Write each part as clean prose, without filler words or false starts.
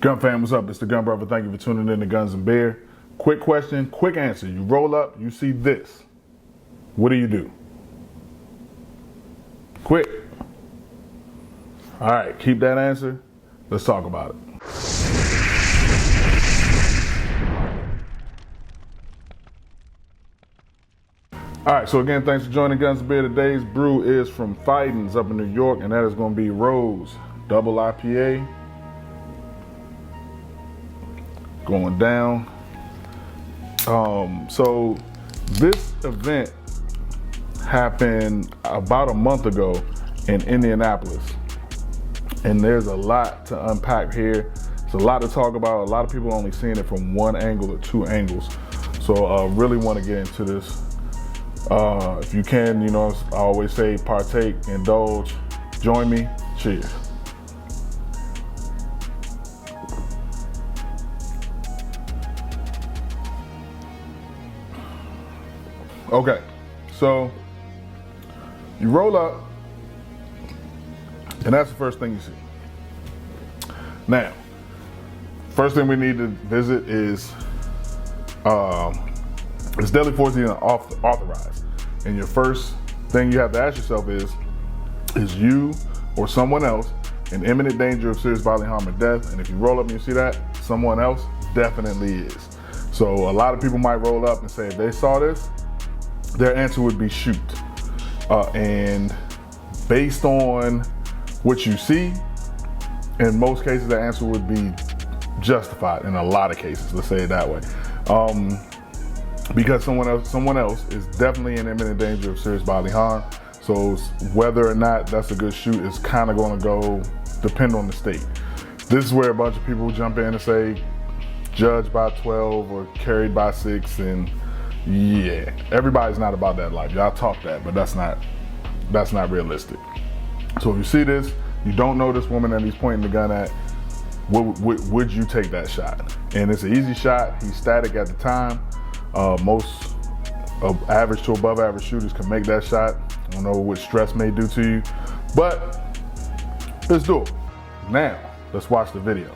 Gun fam, what's up? It's the Gun Brother. Thank you for tuning in to Guns and Beer. Quick question, quick answer. You roll up, you see this. What do you do? Quick. All right, keep that answer. Let's talk about it. All right, so again, thanks for joining Guns and Beer. Today's brew is from Fidens up in New York, and that is going to be Rose Double IPA. Going down. So this event happened about a month ago in Indianapolis, and there's a lot to unpack here. There's a lot to talk about. A lot of people only seeing it from one angle or two angles. So I really want to get into this. If you can, you know, I always say partake, indulge, join me. Cheers. Okay, so you roll up, and that's the first thing you see. Now, first thing we need to visit is Deadly Force even authorized? And your first thing you have to ask yourself is you or someone else in imminent danger of serious bodily harm or death? And if you roll up and you see that, someone else definitely is. So a lot of people might roll up and say if they saw this, their answer would be shoot. And based on what you see, in most cases, the answer would be justified in a lot of cases, let's say it that way. Because someone else is definitely in imminent danger of serious bodily harm. So whether or not that's a good shoot is kind of going to depend on the state. This is where a bunch of people jump in and say, judged by 12 or carried by 6, and yeah, everybody's not about that life. Y'all talk that, but that's not realistic. So if you see this, you don't know this woman that he's pointing the gun at, would you take that shot? And it's an easy shot. He's static at the time. Most average to above average shooters can make that shot. I don't know what stress may do to you, but let's do it. Now, let's watch the video.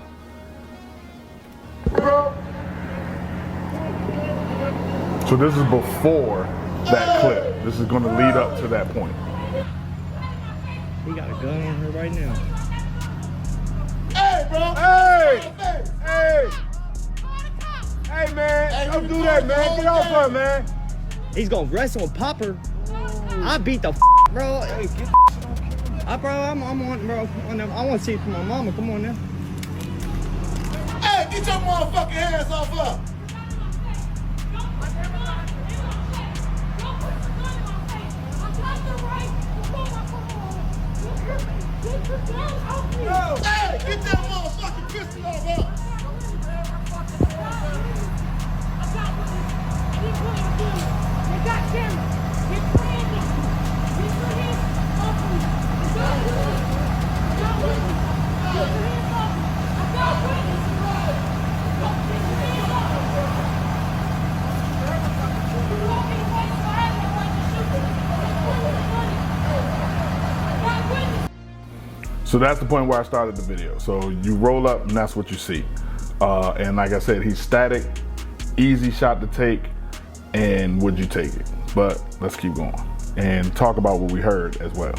So this is before that clip. This is going to lead up to that point. We got a gun on her right now. Hey, bro! Hey! Hey, man! Hey, don't do that, man! Get off her, man! He's gonna wrestle and pop her. I beat the bro. Hey, get Bro, I'm on, bro. I want to see it from my mama. Come on now. Hey, get your motherfucking hands off her! Hey, get that motherfucking pistol off her! So that's the point where I started the video. So you roll up and that's what you see. And like I said, he's static, easy shot to take, and would you take it? But let's keep going and talk about what we heard as well.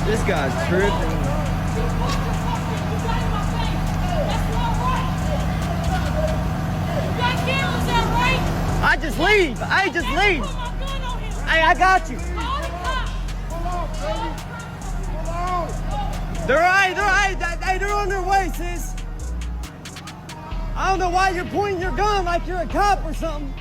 This guy's tripping. I just leave. Hey, I got you. They're right. They're on their way, sis. I don't know why you're pointing your gun like you're a cop or something.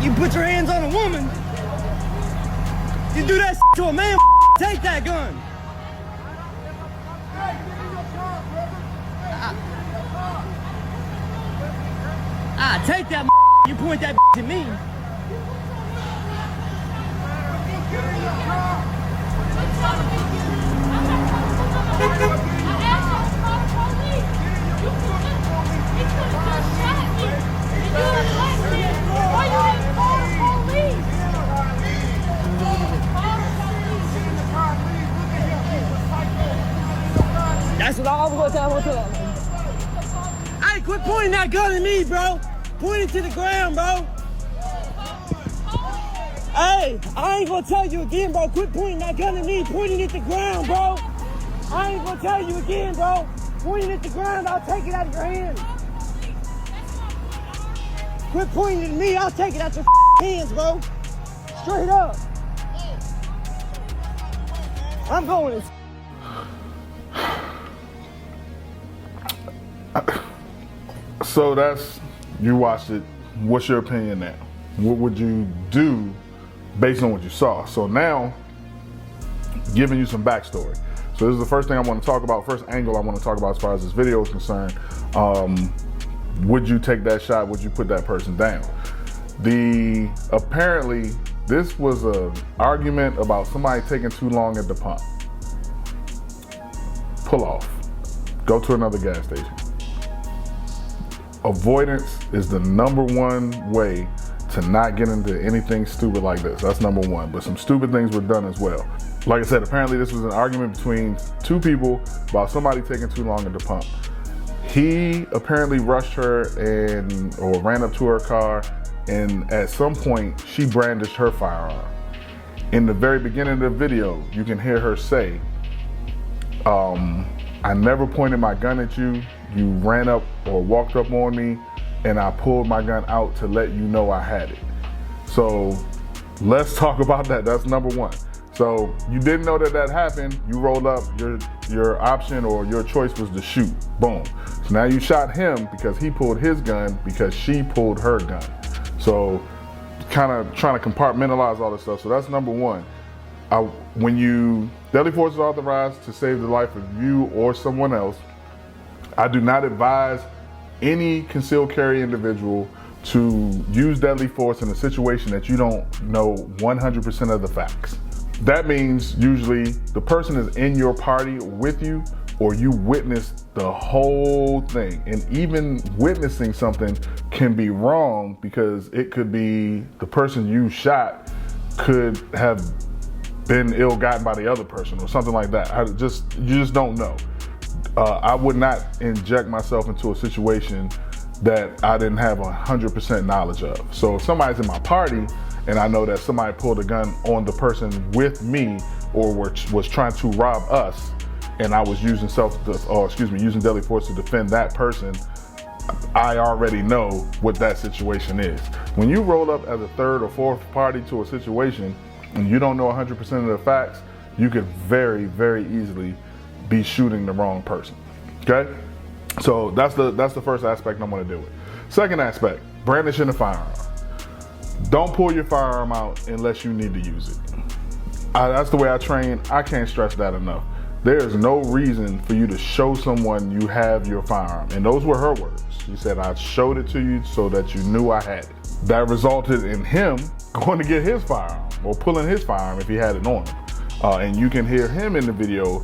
You put your hands on a woman. You do that to a man, take that gun. Take that you point that at me. That's what I was gonna tell him. Hey, quit pointing that gun at me, bro. Point it to the ground, bro. Hey, I ain't gonna tell you again, bro. Quit pointing that gun at me. Pointing it at the ground, bro. I ain't gonna tell you again, bro. Pointing it at the ground, I'll take it out of your hand. Quit pointing it at me, I'll take it out your hands, bro. Straight up. I'm going. So that's, you watched it. What's your opinion now? What would you do based on what you saw? So now, giving you some backstory. So this is the first thing I want to talk about, first angle I want to talk about as far as this video is concerned. Would you take that shot? Would you put that person down? Apparently, this was an argument about somebody taking too long at the pump. Pull off. Go to another gas station. Avoidance is the #1 way to not get into anything stupid like this. That's #1, but some stupid things were done as well. Like I said, apparently this was an argument between two people about somebody taking too long at the pump. He apparently rushed her or ran up to her car, and at some point she brandished her firearm. In the very beginning of the video, you can hear her say, I never pointed my gun at you. You ran up or walked up on me, and I pulled my gun out to let you know I had it. So let's talk about that. That's #1. So you didn't know that happened. You rolled up, your option or your choice was to shoot, boom. So now you shot him because he pulled his gun because she pulled her gun. So kind of trying to compartmentalize all this stuff. So that's #1. Deadly force is authorized to save the life of you or someone else. I do not advise any concealed carry individual to use deadly force in a situation that you don't know 100% of the facts. That means usually the person is in your party with you, or you witnessed the whole thing. And even witnessing something can be wrong because it could be the person you shot could have been ill-gotten by the other person or something like that. You just don't know. I would not inject myself into a situation that I didn't have 100% knowledge of. So if somebody's in my party and I know that somebody pulled a gun on the person with me or was trying to rob us, and I was using using deadly force to defend that person, I already know what that situation is. When you roll up as a third or fourth party to a situation and you don't know 100% of the facts, you could very, very easily be shooting the wrong person, okay? So that's the first aspect I'm gonna deal with. Second aspect, brandishing a firearm. Don't pull your firearm out unless you need to use it. That's the way I train. I can't stress that enough. There is no reason for you to show someone you have your firearm. And those were her words. She said, I showed it to you so that you knew I had it. That resulted in him going to get his firearm or pulling his firearm if he had it on him. And you can hear him in the video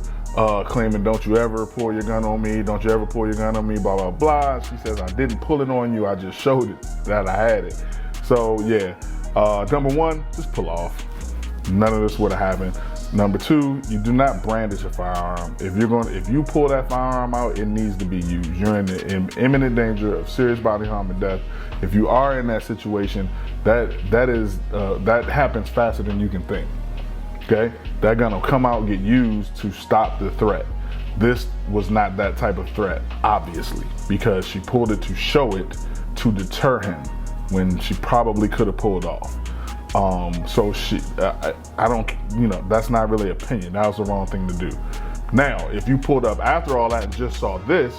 claiming, don't you ever pull your gun on me, don't you ever pull your gun on me, blah, blah, blah. She says, I didn't pull it on you, I just showed it that I had it. So yeah, #1, just pull off. None of this would have happened. #2, you do not brandish a firearm. If you pull that firearm out, it needs to be used. You're in imminent danger of serious bodily harm and death. If you are in that situation, that happens faster than you can think. Okay, that gun will come out and get used to stop the threat. This was not that type of threat, obviously, because she pulled it to show it to deter him when she probably could have pulled off. So I don't, that's not really opinion. That was the wrong thing to do. Now, if you pulled up after all that and just saw this,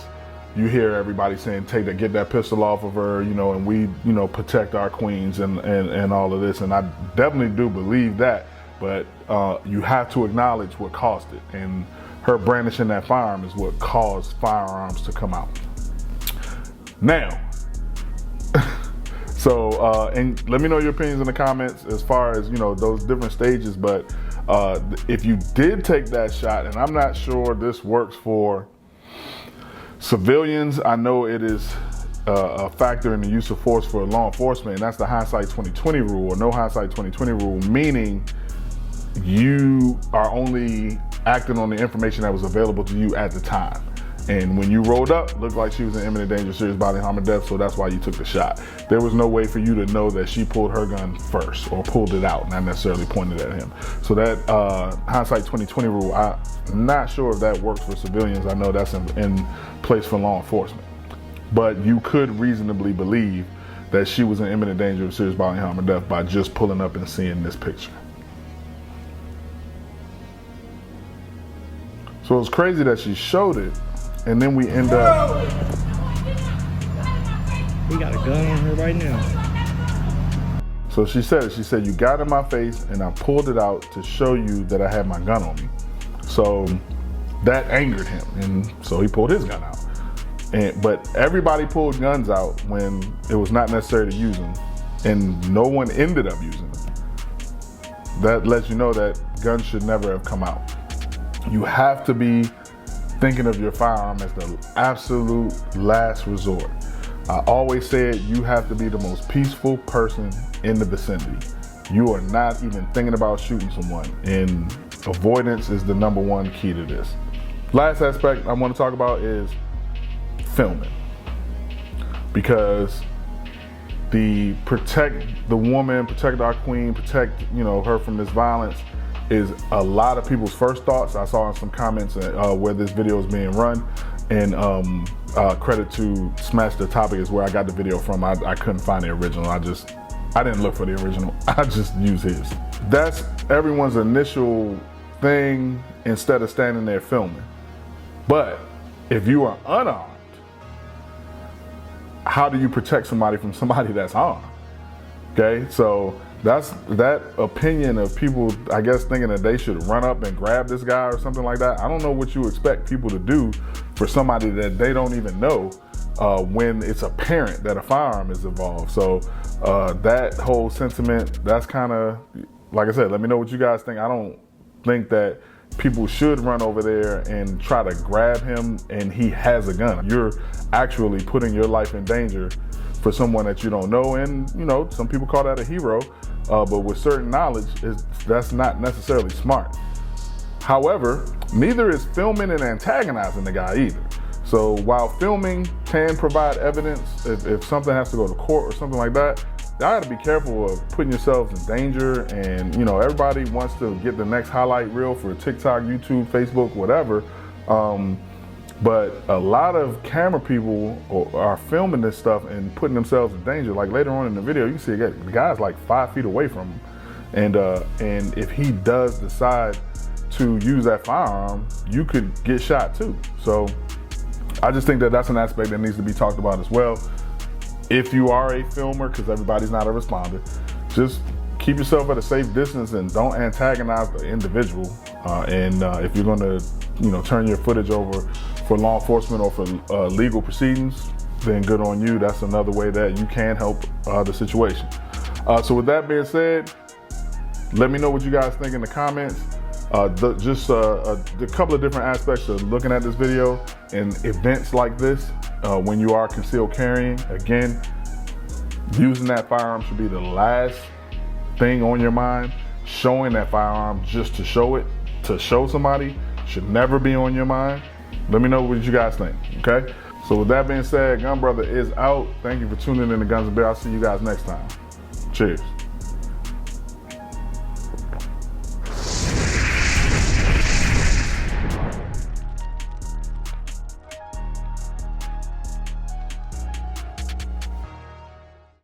you hear everybody saying, get that pistol off of her, and we, protect our queens and all of this. And I definitely do believe that, but you have to acknowledge what caused it. And her brandishing that firearm is what caused firearms to come out. Now, So, and let me know your opinions in the comments as far as, you know, those different stages. But if you did take that shot, and I'm not sure this works for civilians, I know it is a factor in the use of force for law enforcement, and that's the hindsight 2020 rule, or no hindsight 2020 rule, meaning you are only acting on the information that was available to you at the time. And when you rolled up, it looked like she was in imminent danger of serious bodily harm or death, so that's why you took the shot. There was no way for you to know that she pulled her gun first or pulled it out, not necessarily pointed at him. So that hindsight 2020 rule, I'm not sure if that works for civilians. I know that's in place for law enforcement. But you could reasonably believe that she was in imminent danger of serious bodily harm or death by just pulling up and seeing this picture. So it's crazy that she showed it, and then we end up... We got a gun on her right now. So she said, you got in my face and I pulled it out to show you that I had my gun on me. So that angered him, and so he pulled his gun out. But everybody pulled guns out when it was not necessary to use them, and no one ended up using them. That lets you know that guns should never have come out. You have to be thinking of your firearm as the absolute last resort. I always said you have to be the most peaceful person in the vicinity. You are not even thinking about shooting someone, and avoidance is the #1 key to this. Last aspect I want to talk about is filming, because the protect the woman, protect our queen, protect, you know, her from this violence is a lot of people's first thoughts. I saw in some comments where this video is being run, and credit to Smash the Topic is where I got the video from. I couldn't find the original. I didn't look for the original. I just used his. That's everyone's initial thing instead of standing there filming. But if you are unarmed, how do you protect somebody from somebody that's armed? Okay, so that's that opinion of people, I guess, thinking that they should run up and grab this guy or something like that. I don't know what you expect people to do for somebody that they don't even know when it's apparent that a firearm is involved. So that whole sentiment, that's kind of, like I said, let me know what you guys think. I don't think that people should run over there and try to grab him and he has a gun. You're actually putting your life in danger for someone that you don't know, and you know, some people call that a hero, but with certain knowledge, that's not necessarily smart. However, neither is filming and antagonizing the guy either. So while filming can provide evidence, if something has to go to court or something like that, y'all gotta be careful of putting yourselves in danger. And you know, everybody wants to get the next highlight reel for TikTok, YouTube, Facebook, whatever. But a lot of camera people are filming this stuff and putting themselves in danger. Like later on in the video, you can see the guy's like 5 feet away from him. And if he does decide to use that firearm, you could get shot too. So I just think that that's an aspect that needs to be talked about as well. If you are a filmer, because everybody's not a responder, just keep yourself at a safe distance and don't antagonize the individual. If you're going to, you know, turn your footage over for law enforcement or for legal proceedings, then good on you. That's another way that you can help the situation. So with that being said, let me know what you guys think in the comments. The couple of different aspects of looking at this video and events like this when you are concealed carrying. Again, using that firearm should be the last thing on your mind. Showing that firearm just to show it, to show somebody, should never be on your mind. Let me know what you guys think, okay? So with that being said, Gun Brother is out. Thank you for tuning in to Guns and Beer. I'll see you guys next time. Cheers.